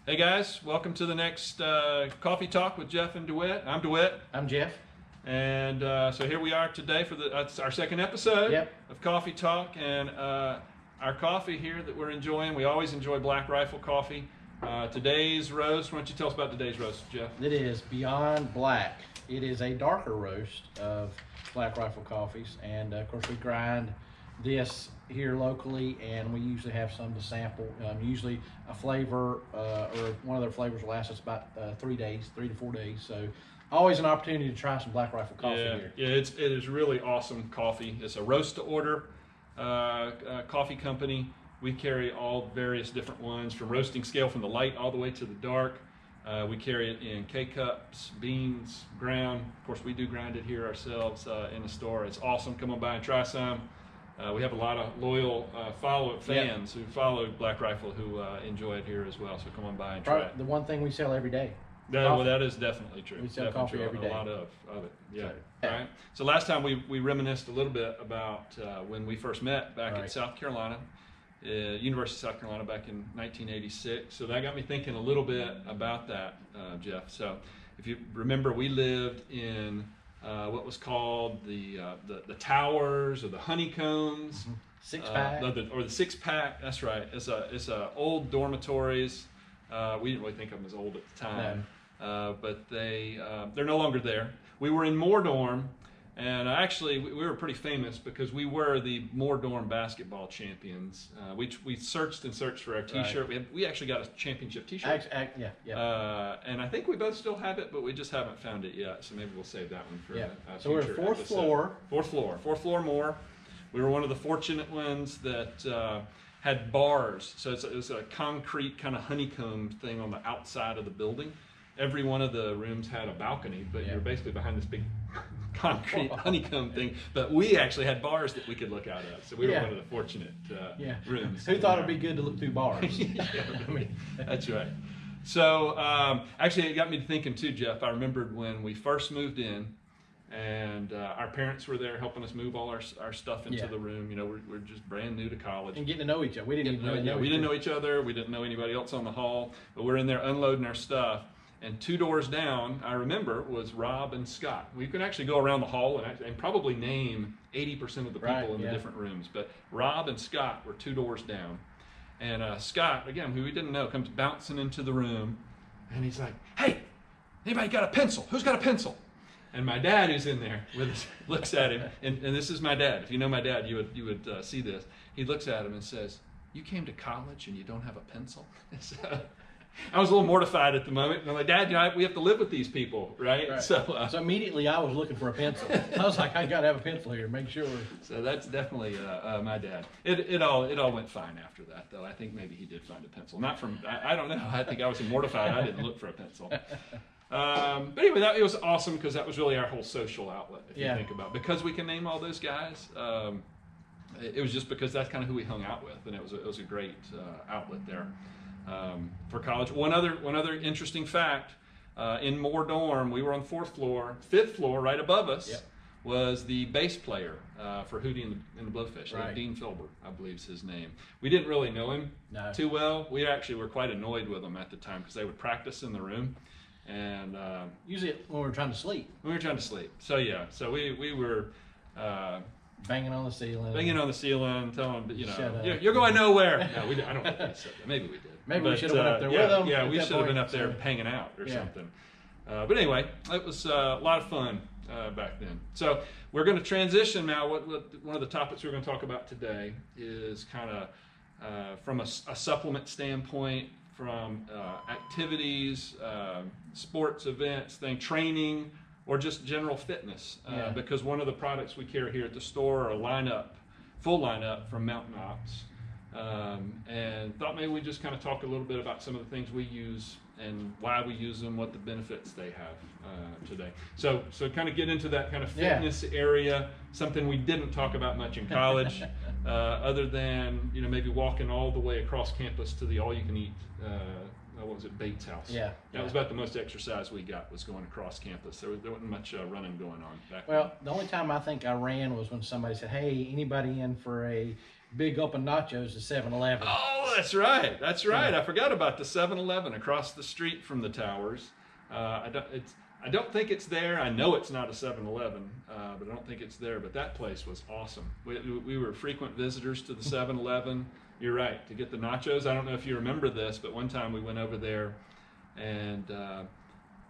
Hey guys, welcome to the next Coffee Talk with Jeff and DeWitt. I'm DeWitt. I'm Jeff. And so here we are today for it's our second episode of Coffee Talk. And our coffee here that we're enjoying, we always enjoy Black Rifle coffee. Today's roast, why don't you tell us about today's roast, Jeff? It is Beyond Black. It is a darker roast of Black Rifle coffees. And of course we grind this here locally, and we usually have some to sample. Usually a flavor or one of their flavors will last us about 3 to 4 days. So always an opportunity to try some Black Rifle coffee here. Yeah, it is really awesome coffee. It's a roast to order coffee company. We carry all various different ones from roasting scale from the light all the way to the dark. We carry it in K-cups, beans, ground. Of course, we do grind it here ourselves in the store. It's awesome. Come on by and try some. We have a lot of loyal fans who follow Black Rifle who enjoy it here as well. So come on by and try it. The one thing we sell every day. Well, that is definitely true. We sell coffee every day. A lot of it. Yeah. All right. So last time we reminisced a little bit about when we first met back at South Carolina, University of South Carolina back in 1986. So that got me thinking a little bit about that, Jeff. So if you remember, we lived in what was called the towers or the honeycombs, six pack, or the six pack. That's right. It's a old dormitories. We didn't really think of them as old at the time, but they're no longer there. We were in Moore Dorm, and actually we were pretty famous because we were the Moore Dorm basketball champions. We searched and searched for our T-shirt. We actually got a championship T-shirt. And I think we both still have it, but we just haven't found it yet. So maybe we'll save that one for a So we're future fourth episode. Fourth floor Moore. We were one of the fortunate ones that had bars. So it was a concrete kind of honeycomb thing on the outside of the building. Every one of the rooms had a balcony, but you're basically behind this big concrete honeycomb thing. But we actually had bars that we could look out of. So we were one of the fortunate rooms. Who thought it'd be good to look through bars? That's right. So actually it got me thinking too, Jeff. I remembered when we first moved in, and our parents were there helping us move all our stuff into the room. You know, we're just brand new to college. And getting to know each other. We didn't know each other. We didn't know anybody else on the hall. But we're in there unloading our stuff. And 2 doors down, I remember, was Rob and Scott. We could actually go around the hall and probably name 80% of the people in the different rooms. But Rob and Scott were 2 doors down. And Scott, again, who we didn't know, comes bouncing into the room. And he's like, "Hey, anybody got a pencil? Who's got a pencil?" And my dad, who's in there with us, looks at him. And this is my dad. If you know my dad, you would see this. He looks at him and says, "You came to college and you don't have a pencil?" So I was a little mortified at the moment. And I'm like, "Dad, we have to live with these people, right?" So immediately I was looking for a pencil. I was like, "I got to have a pencil here, make sure." So that's definitely my dad. It all went fine after that, though. I think maybe he did find a pencil. Not from, I don't know. I think I was mortified. I didn't look for a pencil. But anyway, it was awesome because that was really our whole social outlet, if you think about it. Because we can name all those guys, it was just because that's kind of who we hung out with, and it was a great outlet there for college. One other interesting fact, in Moore Dorm, we were on the 4th floor. 5th floor, right above us, was the bass player for Hootie and the Blowfish. Dean Filbert, I believe is his name. We didn't really know him too well. We actually were quite annoyed with him at the time because they would practice in the room. And usually when we were trying to sleep. So we were banging on the ceiling, telling them, you're going nowhere. No, I don't think we said that. Maybe we did. Maybe we should have went up there with them. Yeah, we should have been up there hanging out or something. But anyway, it was a lot of fun back then. So we're going to transition now. One of the topics we're going to talk about today is kind of from a supplement standpoint, from activities, sports events, training, or just general fitness. Because one of the products we carry here at the store are a full lineup from Mtn Ops. And thought maybe we'd just kind of talk a little bit about some of the things we use and why we use them, what the benefits they have today. So kind of get into that kind of fitness area, something we didn't talk about much in college, other than maybe walking all the way across campus to the all-you-can-eat what was it, Bates House. Yeah. That was about the most exercise we got, was going across campus. There wasn't much running going on back Well, the only time I think I ran was when somebody said, "Hey, anybody in for a big open nachos at 7-Eleven?" Oh, that's right. That's right. I forgot about the 7-Eleven across the street from the towers. I don't think it's there. I know it's not a 7-Eleven, but I don't think it's there. But that place was awesome. We were frequent visitors to the 7-Eleven. You're right, to get the nachos. I don't know if you remember this, but one time we went over there, and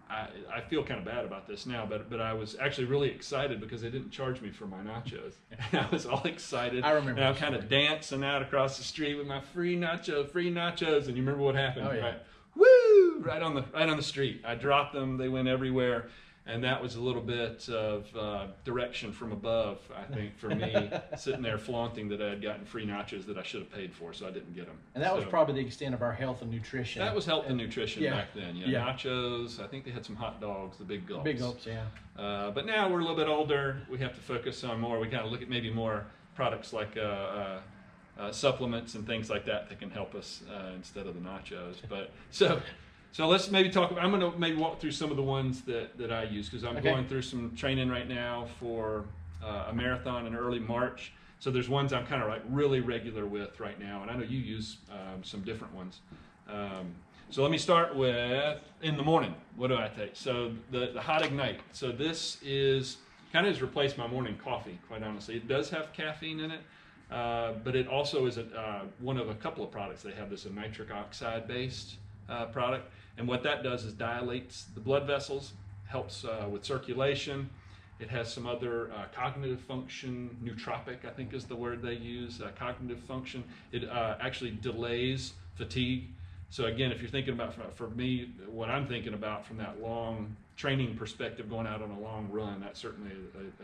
I feel kind of bad about this now, but I was actually really excited because they didn't charge me for my nachos. And I was all excited. I remember. And I'm kind of dancing out across the street with my free nachos. And you remember what happened? Oh, yeah. Right? Woo! Right on the street. I dropped them. They went everywhere. And that was a little bit of direction from above, I think, for me, sitting there flaunting that I had gotten free nachos that I should have paid for, so I didn't get them. And that was probably the extent of our health and nutrition. That was health and nutrition back then. Yeah. Nachos. I think they had some hot dogs, the big gulps. Big gulps, yeah. But now we're a little bit older. We have to focus on more. We kind of look at maybe more products like supplements and things like that can help us instead of the nachos. But so let's maybe talk. I'm going to maybe walk through some of the ones that I use, because I'm going through some training right now for a marathon in early March. So there's ones I'm kind of like really regular with right now, and I know you use some different ones. So let me start with in the morning. What do I take? So the Hot Ignite. So this is kind of has replaced my morning coffee, quite honestly. It does have caffeine in it, but it also is one of a couple of products they have. This a nitric oxide based product. And what that does is dilates the blood vessels, helps with circulation. It has some other cognitive function, nootropic, I think is the word they use, cognitive function. It actually delays fatigue. So again, if you're thinking about, for me, what I'm thinking about from that long training perspective, going out on a long run, that's certainly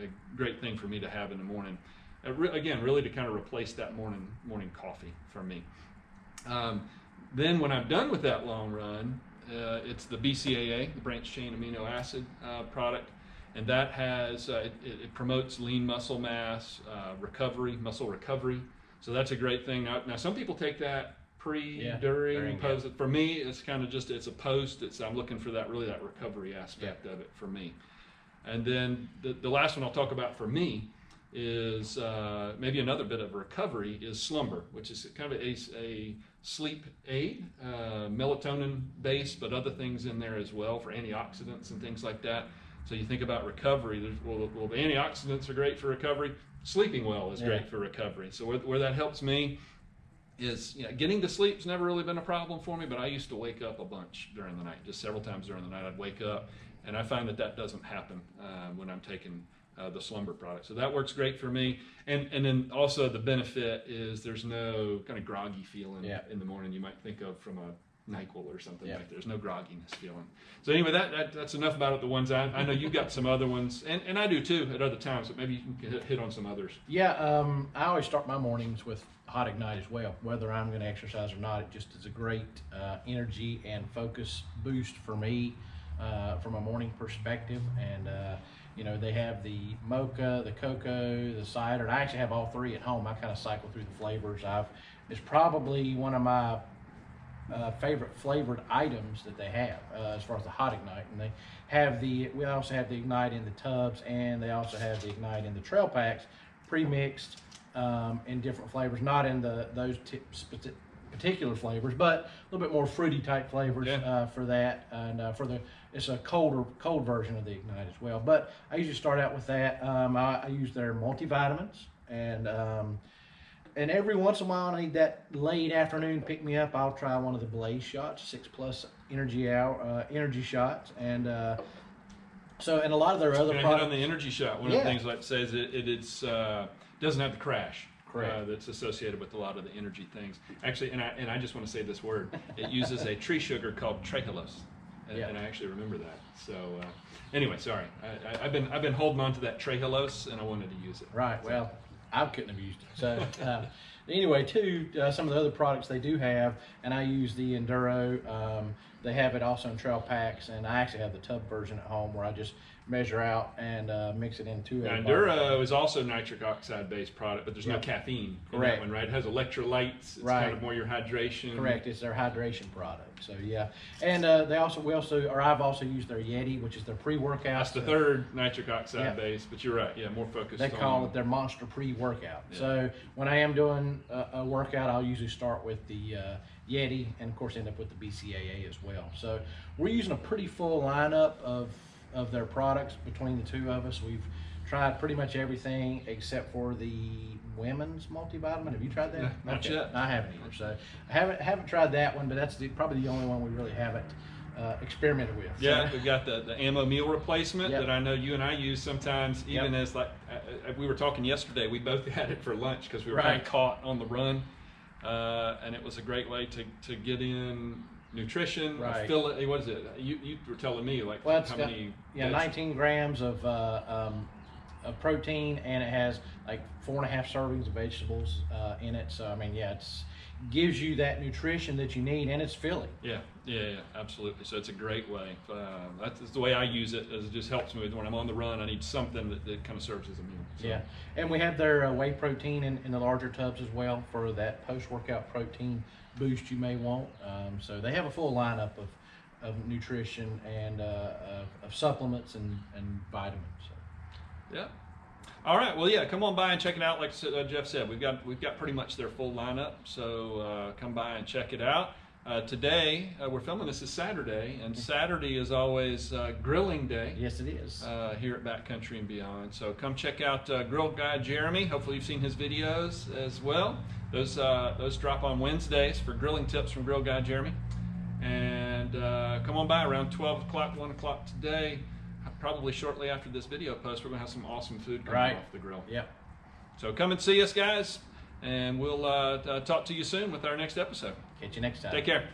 a great thing for me to have in the morning. Again, really to kind of replace that morning coffee for me. Then when I'm done with that long run, it's the BCAA, the branched chain amino acid product, and that has it promotes lean muscle mass, muscle recovery. So that's a great thing. Now some people take that during, post. For me, it's kind of just it's a post. I'm looking for that recovery aspect of it for me. And then the last one I'll talk about for me is maybe another bit of recovery is slumber, which is kind of a sleep aid, melatonin based, but other things in there as well for antioxidants and things like that. So you think about recovery, the antioxidants are great for recovery. Sleeping well is great for recovery. So where that helps me is, getting to sleep's never really been a problem for me, but I used to wake up a bunch during the night. Just several times during the night I'd wake up, and I find that doesn't happen when I'm taking the slumber product. So that works great for me. And then also the benefit is there's no kind of groggy feeling in the morning you might think of from a NyQuil or something like that. There's no grogginess feeling. So anyway, that's enough about it, the ones I know you've got some other ones, and I do too at other times, but maybe you can hit on some others. I always start my mornings with Hot Ignite as well, whether I'm going to exercise or not. It just is a great energy and focus boost for me from a morning perspective. And they have the mocha, the cocoa, the cider, and I actually have all three at home. I kind of cycle through the flavors. It's probably one of my favorite flavored items that they have as far as the Hot Ignite. And we also have the Ignite in the tubs, and they also have the Ignite in the trail packs, pre-mixed in different flavors, not in those particular flavors, but a little bit more fruity type flavors for that, and it's a cold version of the Ignite as well. But I usually start out with that. I use their multivitamins, and every once in a while I need that late afternoon pick me up. I'll try one of the Blaze shots, 6+ energy shots, and and a lot of their other products. On the energy shot, one of the things like to say is it doesn't have the crash. That's associated with a lot of the energy things. Actually, and I just want to say this word. It uses a tree sugar called trehalose, and I actually remember that. So anyway, sorry, I've been holding on to that trehalose, and I wanted to use it. Right. Well, I couldn't have used it. So anyway, too, some of the other products they do have, and I use the Enduro. They have it also in trail packs, and I actually have the tub version at home where I just measure out and mix it into Now, a Enduro is also nitric oxide based product, but there's no caffeine in Correct. that one, right? It has electrolytes. It's Right. kind of more your hydration. Correct. It's their hydration product. So yeah, and I've also used their Yeti, which is their pre-workout. That's the third nitric oxide Yeah. base, but you're right. Yeah, more focused. They call it their Monster pre-workout. Yeah. So when I am doing a workout, I'll usually start with the Yeti, and of course end up with the BCAA as well. So we're using a pretty full lineup of their products between the two of us. We've tried pretty much everything except for the women's multivitamin. Have you tried that? No, not yet. I haven't either. So I haven't tried that one, but that's probably the only one we really haven't experimented with. Yeah, So, we've got the ammo meal replacement Yep. that I know you and I use sometimes, even Yep. as like we were talking yesterday. We both had it for lunch because we were Right. kind of caught on the run, and it was a great way to get in nutrition. Right. Fill it. What is it? You were telling me like well, it's how got, many? 19 grams of protein, and it has like 4.5 servings of vegetables in it. So I mean, yeah, it's gives you that nutrition that you need, and it's filling. Yeah, absolutely. So it's a great way. That's the way I use it. Is it just helps me with when I'm on the run. I need something that kind of serves as a meal. So. Yeah, and we have their whey protein in the larger tubs as well for that post-workout protein boost you may want. So they have a full lineup of nutrition and of supplements and vitamins. So. Yeah. All right. Well, yeah. Come on by and check it out. Like Jeff said, we've got pretty much their full lineup. So come by and check it out. Today we're filming this is Saturday, and Saturday is always grilling day. Yes, it is. Here at Backcountry and Beyond. So come check out Grill Guy Jeremy. Hopefully you've seen his videos as well. Those drop on Wednesdays for grilling tips from Grill Guy Jeremy. And come on by around 12 o'clock, 1 o'clock today. Probably shortly after this video post, we're going to have some awesome food coming off the grill. Yep. So come and see us, guys, and we'll talk to you soon with our next episode. Catch you next time. Take care.